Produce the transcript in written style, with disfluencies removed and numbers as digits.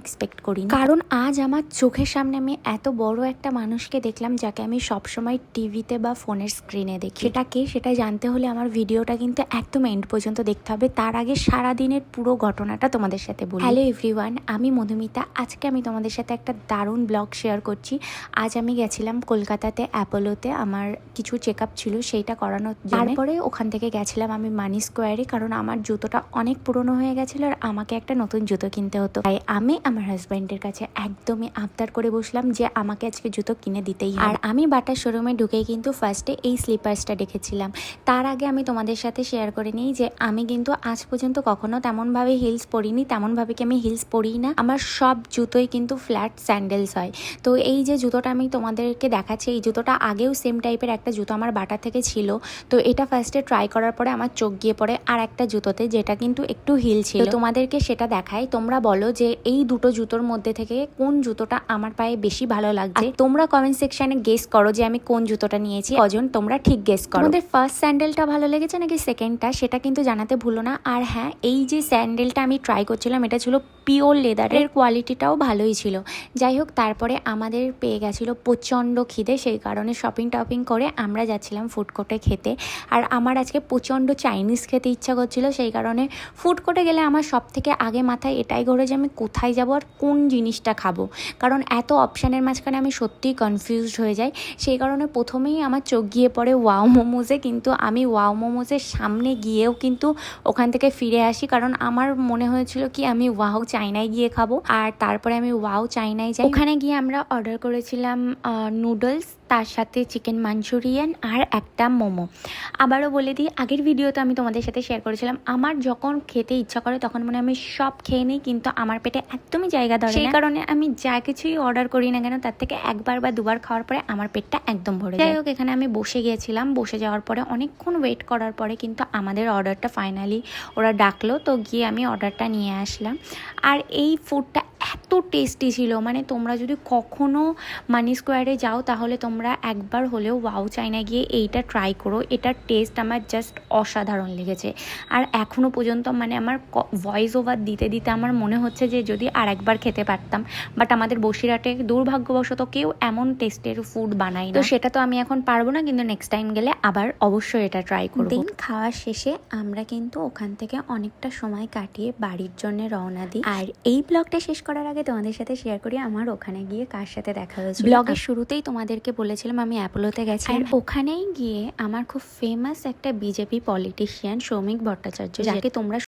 Expect করিনি, কারণ আজ আমার চোখের সামনে আমি এত বড় একটা মানুষকে দেখলাম যাকে আমি সবসময় টিভিতে বা ফোনের স্ক্রিনে দেখি। সেটা জানতে হলে আমার ভিডিওটা কিন্তু একদম এন্ড পর্যন্ত দেখতে হবে। তার আগে সারাদিনের পুরো ঘটনাটা তোমাদের সাথে বলি। হ্যালো এভরিওয়ান, আমি মধুমিতা। আজকে আমি তোমাদের সাথে একটা দারুণ ব্লগ শেয়ার করছি। আজ আমি গেছিলাম কলকাতাতে অ্যাপোলোতে, আমার কিছু চেক আপ ছিল সেইটা করানোর জন্য। তারপরে ওখান থেকে গেছিলাম আমি মানি স্কোয়ারে, কারণ আমার জুতোটা অনেক পুরনো হয়ে গেছিলো আর আমাকে একটা নতুন জুতো কিনতে হতো। তাই আমি আমার হাজব্যান্ডের কাছে একদমই আবদার করে বসলাম যে আমাকে আজকে জুতো কিনে দিতেই হবে। আর আমি বাটার শোরুমে ঢুকেই কিন্তু ফার্স্টে এই স্লিপার্সটা দেখেছিলাম। তার আগে আমি তোমাদের সাথে শেয়ার করে নিই যে আমি কিন্তু আজ পর্যন্ত কখনো তেমনভাবে হিলস পরিনি, তেমনভাবে কি আমি হিলস পরি না। আমার সব জুতোই কিন্তু ফ্ল্যাট স্যান্ডেলস হয়। তো এই যে জুতোটা আমি তোমাদেরকে দেখাচ্ছি, এই জুতোটা আগেও সেম টাইপের একটা জুতো আমার বাটা থেকে ছিল। তো এটা ফার্স্টে ট্রাই করার পরে আমার চোখ গিয়ে পড়ে আর একটা জুতোতে, যেটা কিন্তু একটু হিল ছিল। তোমাদেরকে সেটা দেখাই। তোমরা বলো যে এই দুটো জুতোর মধ্যে থেকে কোন জুতোটা আমার পায়ে বেশি ভালো লাগছে। তোমরা কমেন্ট সেকশনে গেস করো যে আমি কোন জুতোটা নিয়েছি। কজন তোমরা ঠিক গেস করো। তোমাদের ফার্স্ট স্যান্ডেলটা ভালো লেগেছে নাকি সেকেন্ডটা, সেটা কিন্তু জানাতে ভুলো না। আর হ্যাঁ, এই যে স্যান্ডেলটা আমি ট্রাই করছিলাম এটা ছিল পিওর লেদারের, কোয়ালিটিটাও ভালোই ছিল। যাই হোক, তারপরে আমাদের পেয়ে গেছিলো প্রচণ্ড খিদে, সেই কারণে শপিং টপিং করে আমরা যাচ্ছিলাম ফুড কোর্টে খেতে। আর আমার আজকে প্রচণ্ড চাইনিজ খেতে ইচ্ছা করছিল, সেই কারণে ফুড কোর্টে গেলে আমার সব থেকে আগে মাথায় এটাই ঘোরে যে আমি কোথায় যাব আর কোন জিনিসটা খাবো, কারণ এত অপশানের মাঝখানে আমি সত্যিই কনফিউজড হয়ে যাই। সেই কারণে প্রথমেই আমার চোখ গিয়ে পড়ে ওয়াও মোমোজে, কিন্তু আমি ওয়াও মোমোজের সামনে গিয়েও কিন্তু ওখান থেকে ফিরে আসি, কারণ আমার মনে হয়েছিল কি আমি ওয়াও চাইনায় গিয়ে খাবো। আর তারপরে আমি ওয়াও চাইনায় যাই। ওখানে গিয়ে আমরা অর্ডার করেছিলাম নুডলস, তার সাথে চিকেন মাঞ্চুরিয়ান আর একটা মোমো। আবারও বলে দিই, আগের ভিডিওতে আমি তোমাদের সাথে শেয়ার করেছিলাম আমার যখন খেতে ইচ্ছা করে তখন মনে আমি সব খেয়ে নিই, কিন্তু আমার পেটে একদমই জায়গা ধরে না। সেই কারণে আমি যা কিছুই অর্ডার করি না কেন তার থেকে একবার বা দুবার খাওয়ার পরে আমার পেটটা একদম ভরে যায়। যাই হোক, এখানে আমি বসে গিয়েছিলাম। বসে যাওয়ার পরে অনেকক্ষণ ওয়েট করার পরে কিন্তু আমাদের অর্ডারটা ফাইনালি ওরা ডাকলো, তো গিয়ে আমি অর্ডারটা নিয়ে আসলাম। আর এই ফুডটা এত টেস্টি ছিল, মানে তোমরা যদি কখনো মানি স্কোয়ারে যাও তাহলে তোমরা একবার হলেও ওয়াও চাইনা গিয়ে এইটা ট্রাই করো। এটার টেস্ট আমার জাস্ট অসাধারণ লেগেছে। আর এখনও পর্যন্ত মানে আমার ভয়েস ওভার দিতে দিতে আমার মনে হচ্ছে যে যদি আর একবার খেতে পারতাম, বাট আমাদের বসিরহাটে দুর্ভাগ্যবশত কেউ এমন টেস্টের ফুড বানায় না, তো সেটা তো আমি এখন পারবো না, কিন্তু নেক্সট টাইম গেলে আবার অবশ্যই এটা ট্রাই করবো। দিন খাওয়ার শেষে আমরা কিন্তু ওখান থেকে অনেকটা সময় কাটিয়ে বাড়ির জন্য রওনা দিই। আর এই ব্লগটা শেষ করার আগে তোমাদের সাথে শেয়ার করি আমার ওখানে গিয়ে কার সাথে দেখা হয়েছে। ব্লগের শুরুতেই তোমাদেরকে বলেছিলাম আমি অ্যাপোলোতে গেছি, আর ওখানেই গিয়ে আমার খুব ফেমাস একটা বিজেপি পলিটিশিয়ান সৌমিক ভট্টাচার্য, যাকে তোমরা